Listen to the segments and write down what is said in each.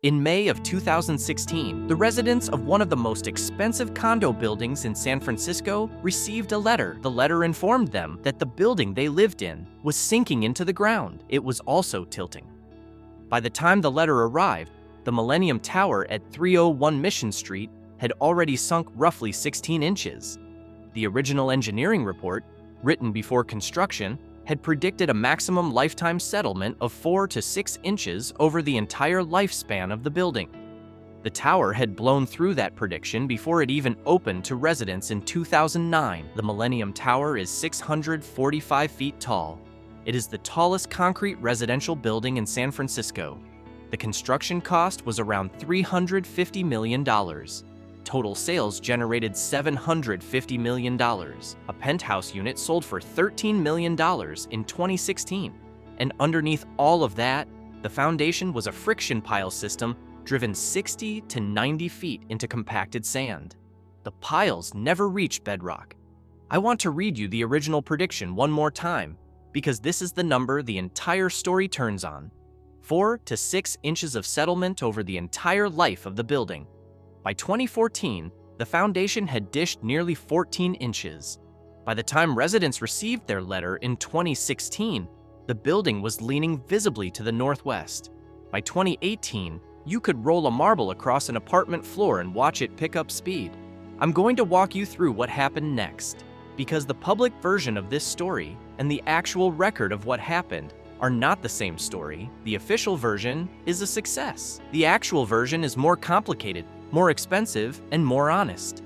In May of 2016, the residents of one of the most expensive condo buildings in San Francisco received a letter. The letter informed them that the building they lived in was sinking into the ground. It was also tilting. By the time the letter arrived, the Millennium Tower at 301 Mission Street had already sunk roughly 16 inches. The original engineering report, written before construction, had predicted a maximum lifetime settlement of 4 to 6 inches over the entire lifespan of the building. The tower had blown through that prediction before it even opened to residents in 2009. The Millennium Tower is 645 feet tall. It is the tallest concrete residential building in San Francisco. The construction cost was around $350 million. Total sales generated $750 million. A penthouse unit sold for $13 million in 2016. And underneath all of that, the foundation was a friction pile system driven 60 to 90 feet into compacted sand. The piles never reached bedrock. I want to read you the original prediction one more time, because this is the number the entire story turns on. 4 to 6 inches of settlement over the entire life of the building. By 2014, the foundation had dished nearly 14 inches. By the time residents received their letter in 2016, the building was leaning visibly to the northwest. By 2018, you could roll a marble across an apartment floor and watch it pick up speed. I'm going to walk you through what happened next, because the public version of this story and the actual record of what happened are not the same story. The official version is a success. The actual version is more complicated, more expensive, and more honest.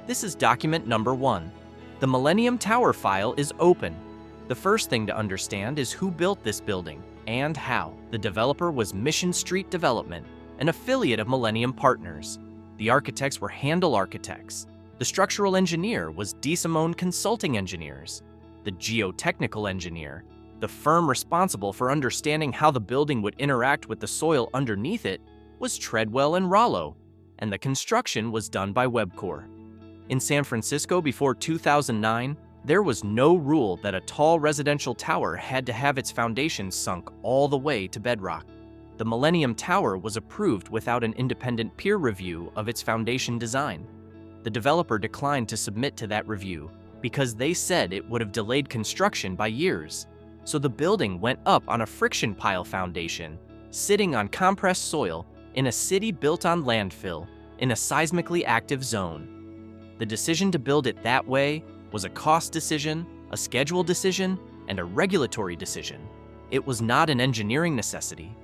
This is document number 1. The Millennium Tower file is open. The first thing to understand is who built this building and how. The developer was Mission Street Development, an affiliate of Millennium Partners. The architects were Handel Architects. The structural engineer was DeSimone Consulting Engineers. The geotechnical engineer, the firm responsible for understanding how the building would interact with the soil underneath it, was Treadwell and Rollo, and the construction was done by Webcor. In San Francisco before 2009, there was no rule that a tall residential tower had to have its foundation sunk all the way to bedrock. The Millennium Tower was approved without an independent peer review of its foundation design. The developer declined to submit to that review because they said it would have delayed construction by years. So the building went up on a friction pile foundation, sitting on compressed soil in a city built on landfill, in a seismically active zone. The decision to build it that way was a cost decision, a schedule decision, and a regulatory decision. It was not an engineering necessity.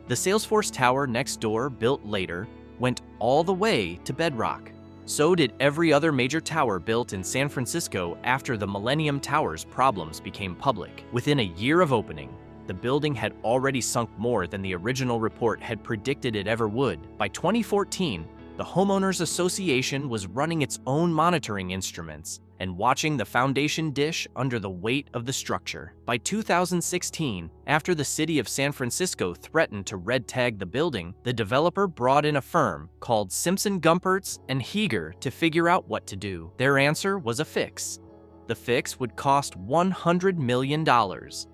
The Salesforce Tower next door, built later, went all the way to bedrock. So did every other major tower built in San Francisco after the Millennium Tower's problems became public. Within a year of opening, the building had already sunk more than the original report had predicted it ever would. By 2014, the Homeowners Association was running its own monitoring instruments and watching the foundation dish under the weight of the structure. By 2016, after the city of San Francisco threatened to red tag the building, the developer brought in a firm called Simpson Gumpertz and Heger to figure out what to do. Their answer was a fix. The fix would cost $100 million.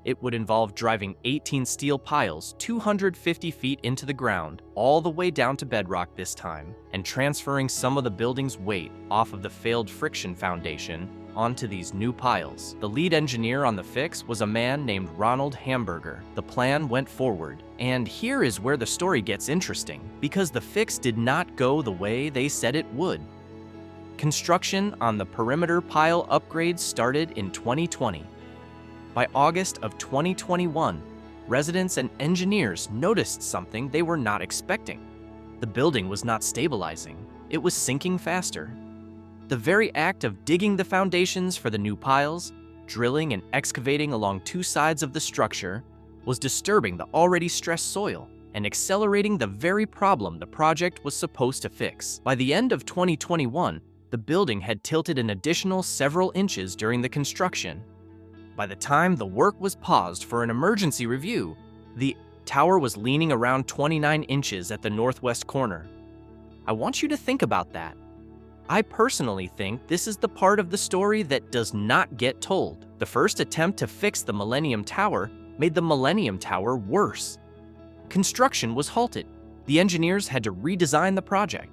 It would involve driving 18 steel piles 250 feet into the ground, all the way down to bedrock this time, and transferring some of the building's weight off of the failed friction foundation onto these new piles. The lead engineer on the fix was a man named Ronald Hamburger. The plan went forward, and here is where the story gets interesting, because the fix did not go the way they said it would. Construction on the perimeter pile upgrades started in 2020. By August of 2021, residents and engineers noticed something they were not expecting. The building was not stabilizing. It was sinking faster. The very act of digging the foundations for the new piles, drilling and excavating along two sides of the structure, was disturbing the already stressed soil and accelerating the very problem the project was supposed to fix. By the end of 2021, the building had tilted an additional several inches during the construction. By the time the work was paused for an emergency review, the tower was leaning around 29 inches at the northwest corner. I want you to think about that. I personally think this is the part of the story that does not get told. The first attempt to fix the Millennium Tower made the Millennium Tower worse. Construction was halted. The engineers had to redesign the project.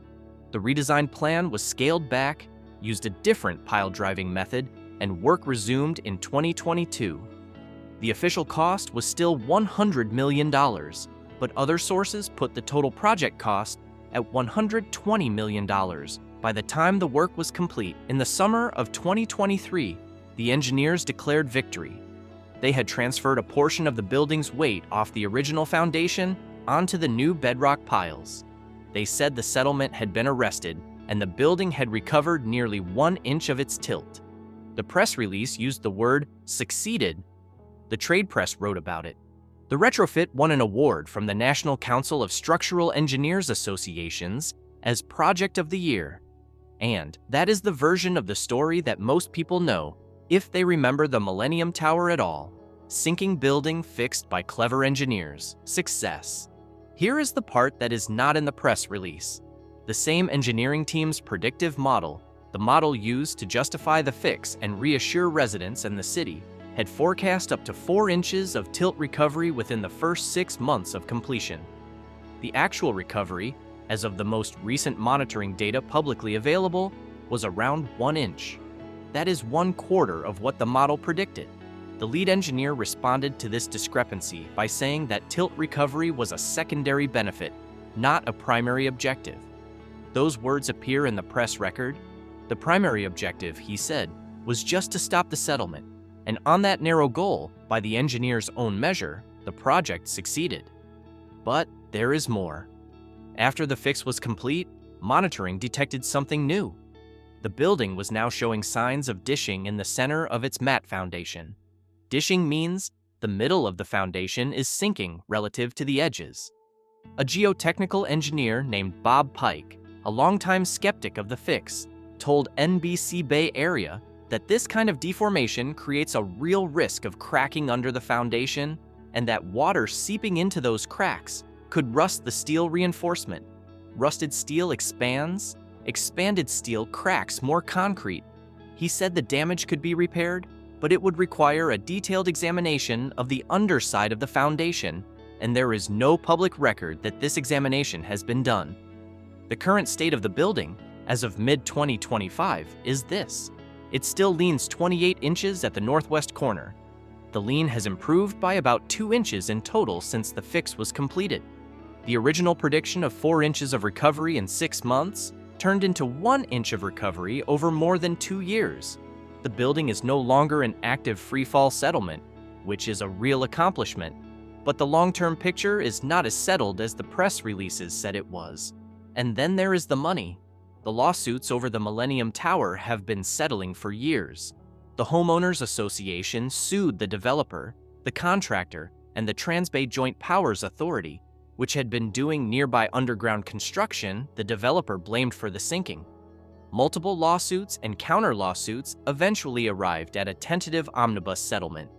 The redesigned plan was scaled back, used a different pile-driving method, and work resumed in 2022. The official cost was still $100 million, but other sources put the total project cost at $120 million by the time the work was complete. In the summer of 2023, the engineers declared victory. They had transferred a portion of the building's weight off the original foundation onto the new bedrock piles. They said the settlement had been arrested and the building had recovered nearly 1 inch of its tilt. The press release used the word "succeeded." The trade press wrote about it. The retrofit won an award from the National Council of Structural Engineers Associations as Project of the Year. And that is the version of the story that most people know, if they remember the Millennium Tower at all. Sinking building fixed by clever engineers. Success. Here is the part that is not in the press release. The same engineering team's predictive model, the model used to justify the fix and reassure residents and the city, had forecast up to 4 inches of tilt recovery within the first 6 months of completion. The actual recovery, as of the most recent monitoring data publicly available, was around 1 inch. That is 1/4 of what the model predicted. The lead engineer responded to this discrepancy by saying that tilt recovery was a secondary benefit, not a primary objective. Those words appear in the press record. The primary objective, he said, was just to stop the settlement. And on that narrow goal, by the engineer's own measure, the project succeeded. But there is more. After the fix was complete, monitoring detected something new. The building was now showing signs of dishing in the center of its mat foundation. Dishing means the middle of the foundation is sinking relative to the edges. A geotechnical engineer named Bob Pike, a longtime skeptic of the fix, told NBC Bay Area that this kind of deformation creates a real risk of cracking under the foundation and that water seeping into those cracks could rust the steel reinforcement. Rusted steel expands, expanded steel cracks more concrete. He said the damage could be repaired, but it would require a detailed examination of the underside of the foundation, and there is no public record that this examination has been done. The current state of the building, as of mid-2025, is this. It still leans 28 inches at the northwest corner. The lean has improved by about 2 inches in total since the fix was completed. The original prediction of 4 inches of recovery in 6 months turned into 1 inch of recovery over more than 2 years. The building is no longer an active freefall settlement, which is a real accomplishment. But the long-term picture is not as settled as the press releases said it was. And then there is the money. The lawsuits over the Millennium Tower have been settling for years. The Homeowners Association sued the developer, the contractor, and the Transbay Joint Powers Authority, which had been doing nearby underground construction the developer blamed for the sinking. Multiple lawsuits and counter-lawsuits eventually arrived at a tentative omnibus settlement.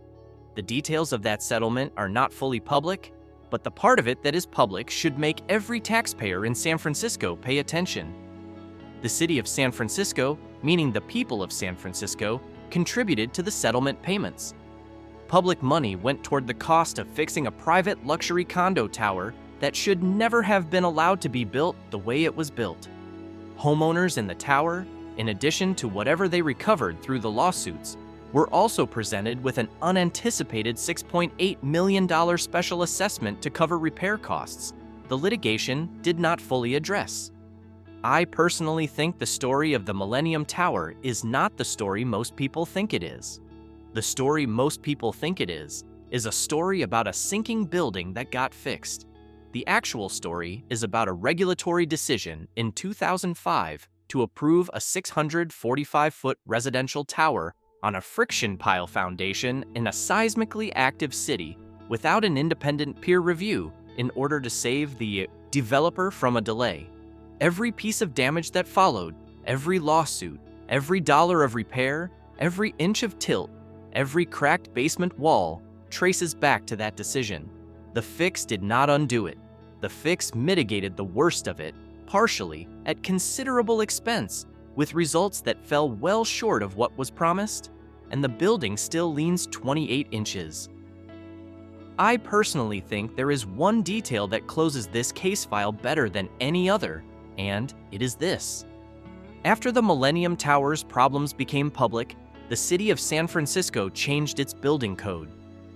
The details of that settlement are not fully public, but the part of it that is public should make every taxpayer in San Francisco pay attention. The city of San Francisco, meaning the people of San Francisco, contributed to the settlement payments. Public money went toward the cost of fixing a private luxury condo tower that should never have been allowed to be built the way it was built. Homeowners in the tower, in addition to whatever they recovered through the lawsuits, were also presented with an unanticipated $6.8 million special assessment to cover repair costs the litigation did not fully address. I personally think the story of the Millennium Tower is not the story most people think it is. The story most people think it is a story about a sinking building that got fixed. The actual story is about a regulatory decision in 2005 to approve a 645-foot residential tower on a friction pile foundation in a seismically active city without an independent peer review in order to save the developer from a delay. Every piece of damage that followed, every lawsuit, every dollar of repair, every inch of tilt, every cracked basement wall traces back to that decision. The fix did not undo it. The fix mitigated the worst of it, partially, at considerable expense, with results that fell well short of what was promised, and the building still leans 28 inches. I personally think there is one detail that closes this case file better than any other, and it is this. After the Millennium Tower's problems became public, the city of San Francisco changed its building code.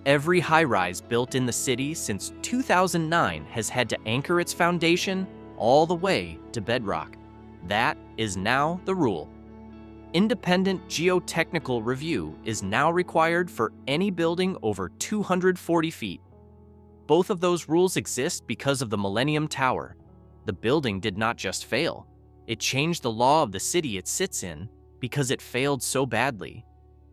Every high-rise built in the city since 2009 has had to anchor its foundation all the way to bedrock. That is now the rule. Independent geotechnical review is now required for any building over 240 feet. Both of those rules exist because of the Millennium Tower. The building did not just fail. It changed the law of the city it sits in because it failed so badly.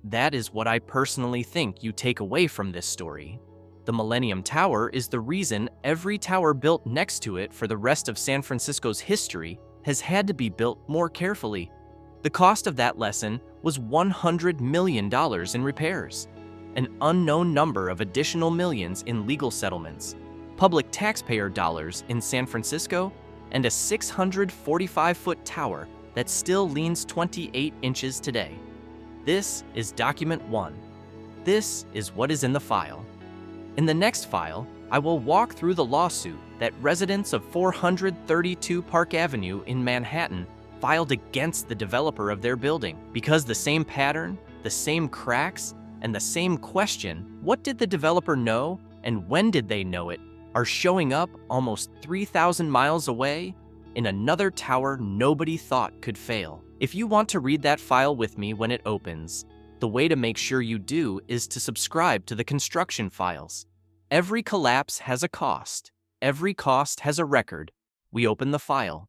That is what I personally think you take away from this story. The Millennium Tower is the reason every tower built next to it for the rest of San Francisco's history has had to be built more carefully. The cost of that lesson was $100 million in repairs, an unknown number of additional millions in legal settlements, public taxpayer dollars in San Francisco, and a 645-foot tower that still leans 28 inches today. This is document 1. This is what is in the file. In the next file, I will walk through the lawsuit that residents of 432 Park Avenue in Manhattan filed against the developer of their building because the same pattern, the same cracks, and the same question, what did the developer know and when did they know it, are showing up almost 3,000 miles away in another tower nobody thought could fail. If you want to read that file with me when it opens, the way to make sure you do is to subscribe to the construction files. Every collapse has a cost. Every cost has a record. We open the file.